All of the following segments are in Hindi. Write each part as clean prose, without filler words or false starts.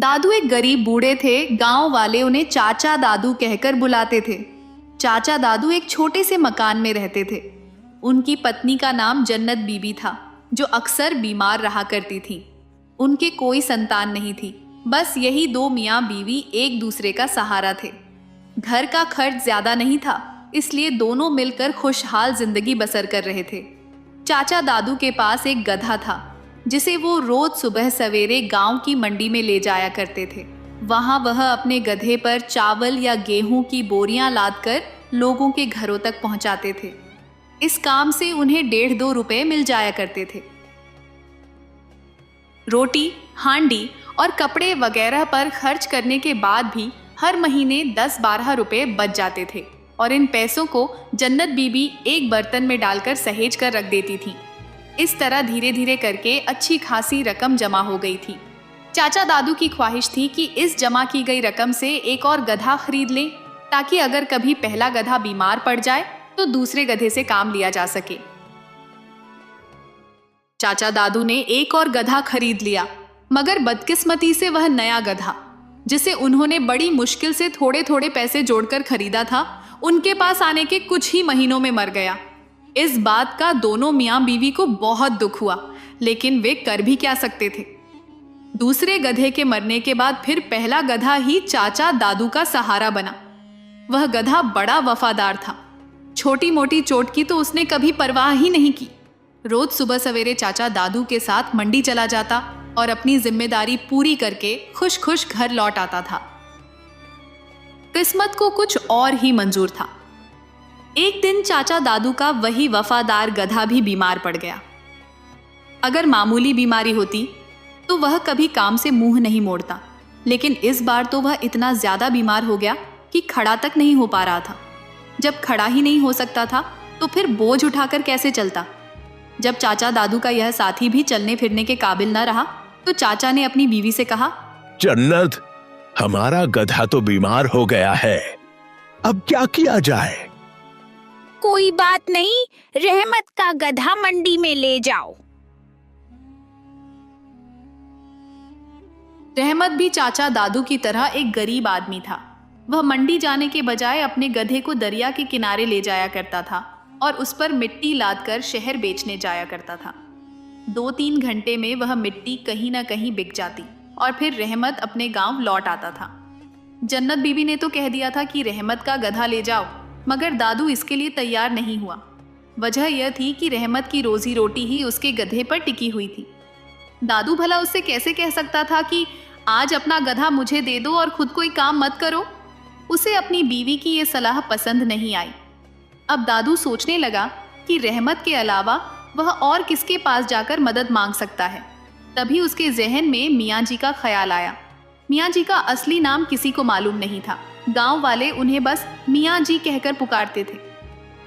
दादू एक गरीब बूढ़े थे। गांव वाले उन्हें चाचा दादू कहकर बुलाते थे। चाचा दादू एक छोटे से मकान में रहते थे। उनकी पत्नी का नाम जन्नत बीबी था, जो अक्सर बीमार रहा करती थी। उनके कोई संतान नहीं थी, बस यही दो मियाँ बीवी एक दूसरे का सहारा थे। घर का खर्च ज्यादा नहीं था, इसलिए दोनों मिलकर खुशहाल जिंदगी बसर कर रहे थे। चाचा दादू के पास एक गधा था, जिसे वो रोज सुबह सवेरे गांव की मंडी में ले जाया करते थे। वहां वह अपने गधे पर चावल या गेहूं की बोरियां लादकर लोगों के घरों तक पहुंचाते थे। इस काम से उन्हें 1.5-2 रुपए मिल जाया करते थे। रोटी, हांडी और कपड़े वगैरह पर खर्च करने के बाद भी हर महीने 10-12 रुपए बच जाते थे और इन पैसों को जन्नत बीबी एक बर्तन में डालकर सहेज कर रख देती थी। इस तरह धीरे धीरे करके अच्छी खासी रकम जमा हो गई थी। चाचा दादू की ख्वाहिश थी कि इस जमा की गई रकम से एक और गधा खरीद लें, ताकि अगर कभी पहला गधा बीमार पड़ जाए तो दूसरे गधे से काम लिया जा सके। चाचा दादू ने एक और गधा खरीद लिया, मगर बदकिस्मती से वह नया गधा, जिसे उन्होंने बड़ी मुश्किल से थोड़े थोड़े पैसे जोड़कर खरीदा था, उनके पास आने के कुछ ही महीनों में मर गया। इस बात का दोनों मियाँ बीवी को बहुत दुख हुआ, लेकिन वे कर भी क्या सकते थे। दूसरे गधे के मरने के बाद फिर पहला गधा ही चाचा दादू का सहारा बना। वह गधा बड़ा वफादार था। छोटी मोटी चोट की तो उसने कभी परवाह ही नहीं की। रोज सुबह सवेरे चाचा दादू के साथ मंडी चला जाता और अपनी जिम्मेदारी पूरी करके खुश खुश घर लौट आता था। किस्मत को कुछ और ही मंजूर था। एक दिन चाचा दादू का वही वफादार गधा भी बीमार पड़ गया। अगर मामूली बीमारी होती तो वह कभी काम से मुंह नहीं मोड़ता, लेकिन इस बार तो वह इतना ज्यादा बीमार हो गया कि खड़ा तक नहीं हो पा रहा था। जब खड़ा ही नहीं हो सकता था तो फिर बोझ उठाकर कैसे चलता। जब चाचा दादू का यह साथी भी चलने फिरने के काबिल न रहा तो चाचा ने अपनी बीवी से कहा, जन्नत, हमारा गधा तो बीमार हो गया है, अब क्या किया जाए? कोई बात नहीं, रहमत का गधा मंडी में ले जाओ। रहमत भी चाचा दादू की तरह एक गरीब आदमी था। वह मंडी जाने के बजाय अपने गधे को दरिया के किनारे ले जाया करता था और उस पर मिट्टी लादकर शहर बेचने जाया करता था। 2-3 घंटे में वह मिट्टी कहीं ना कहीं बिक जाती और फिर रहमत अपने गांव लौट आता था। जन्नत बीबी ने तो कह दिया था कि रहमत का गधा ले जाओ, मगर दादू इसके लिए तैयार नहीं हुआ। वजह यह थी कि रहमत की रोजी रोटी ही उसके गधे पर टिकी हुई थी। दादू भला उससे कैसे कह सकता था कि आज अपना गधा मुझे दे दो और खुद कोई काम मत करो। उसे अपनी बीवी की ये सलाह पसंद नहीं आई। अब दादू सोचने लगा कि रहमत के अलावा वह और किसके पास जाकर मदद मांग सकता है। तभी उसके जहन में मियाँ जी का ख्याल आया। मियाँ जी का असली नाम किसी को मालूम नहीं था। गांव वाले उन्हें बस मियाँ जी कहकर पुकारते थे।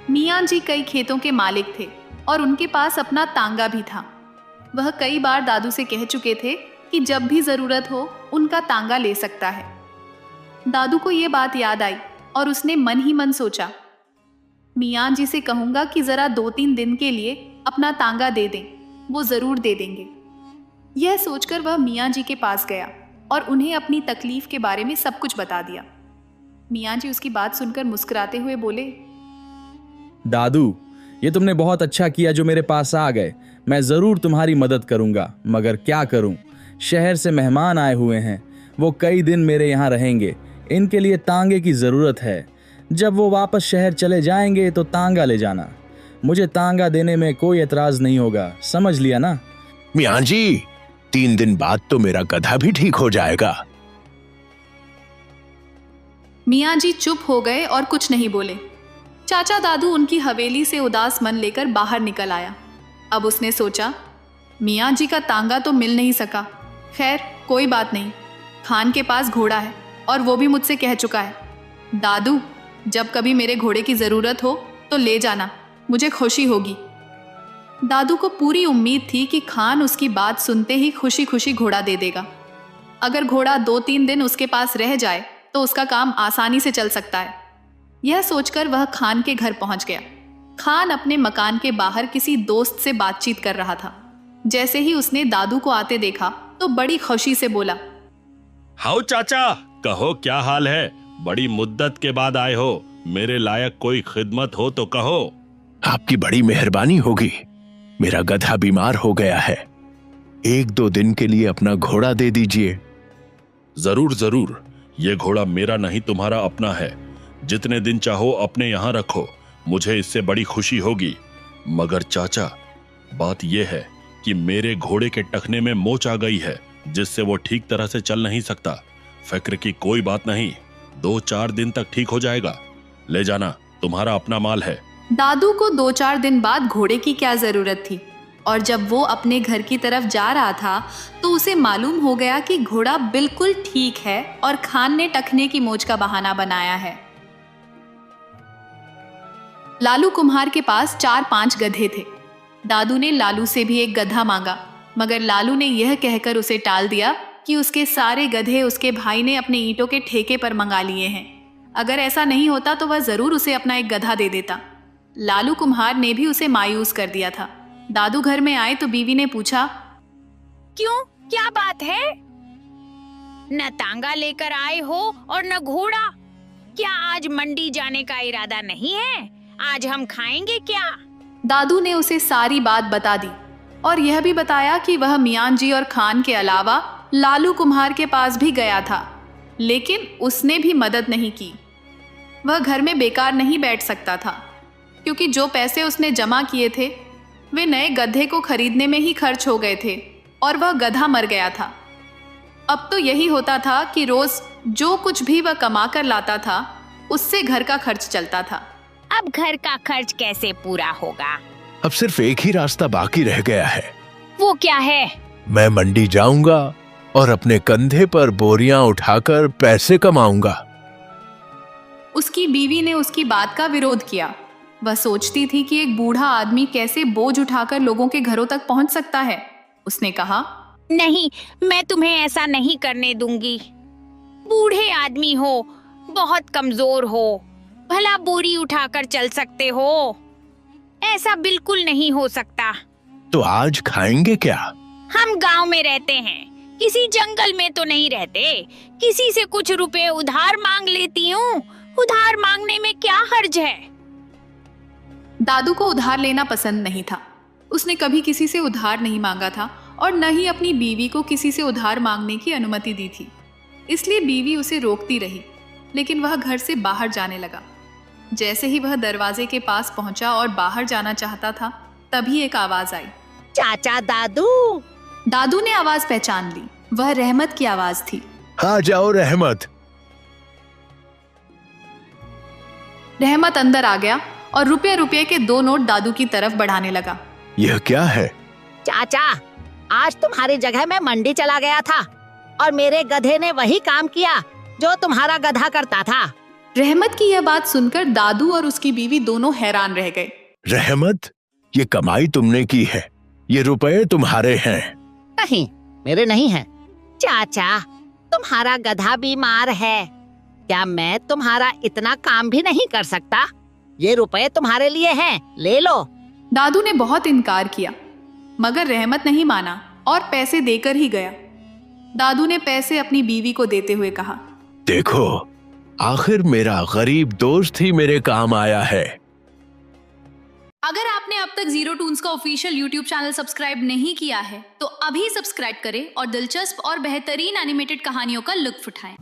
मियाँ जी कई खेतों के मालिक थे और उनके पास अपना तांगा भी था। वह कई बार दादू से कह चुके थे कि जब भी जरूरत हो उनका तांगा ले सकता है। दादू को ये बात याद आई और उसने मन ही मन सोचा, मियाँ जी से कहूंगा कि जरा 2-3 दिन के लिए अपना तांगा दे दें, वो जरूर दे देंगे। यह सोचकर वह मियाँ जी के पास गया और उन्हें अपनी तकलीफ के बारे में सब कुछ बता दिया। मियाँ जी उसकी बात सुनकर मुस्कुराते हुए बोले, दादू, ये तुमने बहुत अच्छा किया जो मेरे पास आ गए। मैं जरूर तुम्हारी मदद करूंगा, मगर क्या करूं, शहर से मेहमान आए हुए हैं। वो कई दिन मेरे यहाँ रहेंगे। इनके लिए तांगे की जरूरत है। जब वो वापस शहर चले जाएंगे तो तांगा ले जाना। मुझे तांगा देने में कोई एतराज नहीं होगा, समझ लिया ना? मियाँ जी, 3 दिन बाद तो मेरा गधा भी ठीक हो जाएगा। मियाँ जी चुप हो गए और कुछ नहीं बोले। चाचा दादू उनकी हवेली से उदास मन लेकर बाहर निकल आया। अब उसने सोचा, मियाँ जी का तांगा तो मिल नहीं सका। खैर कोई बात नहीं, खान के पास घोड़ा है और वो भी मुझसे कह चुका है, दादू जब कभी मेरे घोड़े की जरूरत हो तो ले जाना, मुझे खुशी होगी। दादू को पूरी उम्मीद थी कि खान उसकी बात सुनते ही खुशी खुशी घोड़ा दे देगा। अगर घोड़ा 2-3 दिन उसके पास रह जाए तो उसका काम आसानी से चल सकता है। यह सोचकर वह खान के घर पहुंच गया। खान अपने मकान के बाहर किसी दोस्त से बातचीत कर रहा था। जैसे ही उसने दादू को आते देखा तो बड़ी खुशी से बोला, हाउ चाचा, कहो क्या हाल है? बड़ी मुद्दत के बाद आए हो। मेरे लायक कोई खिदमत हो तो कहो। आपकी बड़ी मेहरबानी होगी। मेरा गधा बीमार हो गया है, 1-2 दिन के लिए अपना घोड़ा दे दीजिए। जरूर जरूर, ये घोड़ा मेरा नहीं तुम्हारा अपना है। जितने दिन चाहो अपने यहाँ रखो, मुझे इससे बड़ी खुशी होगी। मगर चाचा, बात यह है कि मेरे घोड़े के टखने में मोच आ गई है, जिससे वो ठीक तरह से चल नहीं सकता। फिक्र की कोई बात नहीं, 2-4 दिन तक ठीक हो जाएगा। ले जाना, तुम्हारा अपना माल है। दादू को 2-4 दिन बाद घोड़े की क्या जरूरत थी, और जब वो अपने घर की तरफ जा रहा था तो उसे मालूम हो गया कि घोड़ा बिल्कुल ठीक है और खान ने टखने की मोच का बहाना बनाया है। लालू कुम्हार के पास 4-5 गधे थे। दादू ने लालू से भी एक गधा मांगा, मगर लालू ने यह कहकर उसे टाल दिया कि उसके सारे गधे उसके भाई ने अपने ईंटों के ठेके पर मंगा लिए हैं। अगर ऐसा नहीं होता तो वह जरूर उसे अपना एक गधा दे देता। लालू कुम्हार ने भी उसे मायूस कर दिया था। दादू घर में आए तो बीवी ने पूछा, क्यों, क्या बात है? न तांगा लेकर आए हो और न घोड़ा। क्या आज मंडी जाने का इरादा नहीं है? आज हम खाएंगे क्या? दादू ने उसे सारी बात बता दी और यह भी बताया कि वह मियां जी और खान के अलावा लालू कुम्हार के पास भी गया था, लेकिन उसने भी मदद नहीं की। वह घर में बेकार नहीं बैठ सकता था, क्योंकि जो पैसे उसने जमा किए थे वे नए गधे को खरीदने में ही खर्च हो गए थे और वह गधा मर गया था। अब तो यही होता था कि रोज जो कुछ भी वह कमा कर लाता था उससे घर का खर्च चलता था। अब घर का खर्च कैसे पूरा होगा? अब सिर्फ एक ही रास्ता बाकी रह गया है। वो क्या है? मैं मंडी जाऊंगा और अपने कंधे पर बोरियां उठाकर पैसे कमाऊंगा। उसकी बीवी ने उसकी बात का विरोध किया। वह सोचती थी कि एक बूढ़ा आदमी कैसे बोझ उठाकर लोगों के घरों तक पहुंच सकता है। उसने कहा, नहीं, मैं तुम्हें ऐसा नहीं करने दूंगी। बूढ़े आदमी हो, बहुत कमजोर हो, भला बोरी उठाकर चल सकते हो? ऐसा बिल्कुल नहीं हो सकता। तो आज खाएंगे क्या? हम गांव में रहते हैं, किसी जंगल में तो नहीं रहते। किसी से कुछ रुपए उधार मांग लेती हूँ। उधार मांगने में क्या हर्ज है? दादू को उधार लेना पसंद नहीं था। उसने कभी किसी से उधार नहीं मांगा था और न ही अपनी बीवी को किसी से उधार मांगने की अनुमति दी थी। इसलिए बीवी उसे रोकती रही, लेकिन वह घर से बाहर जाने लगा। जैसे ही वह दरवाजे के पास पहुंचा और बाहर जाना चाहता था, तभी एक आवाज आई। चाचा दादू। दादू ने आवाज पहचान ली। वह रहमत की आवाज थी। आ जाओ रहमत। रहमत अंदर आ गया और रुपये के 2 नोट दादू की तरफ बढ़ाने लगा। यह क्या है? चाचा, आज तुम्हारी जगह मैं मंडी चला गया था और मेरे गधे ने वही काम किया जो तुम्हारा गधा करता था। रहमत की यह बात सुनकर दादू और उसकी बीवी दोनों हैरान रह गए। रहमत, ये कमाई तुमने की है, ये रुपए तुम्हारे हैं। नहीं, मेरे नहीं हैं। चाचा, तुम्हारा गधा बीमार है। क्या मैं तुम्हारा इतना काम भी नहीं कर सकता? ये रुपए तुम्हारे लिए हैं, ले लो। दादू ने बहुत इनकार किया, मगर रहमत नहीं माना और पैसे देकर ही गया। दादू ने पैसे अपनी बीवी को देते हुए कहा, देखो, आखिर मेरा गरीब दोस्त ही मेरे काम आया है। अगर आपने अब तक जीरो टून्स का ऑफिशियल यूट्यूब चैनल सब्सक्राइब नहीं किया है तो अभी सब्सक्राइब करें और दिलचस्प और बेहतरीन एनिमेटेड कहानियों का लुत्फ उठाएं।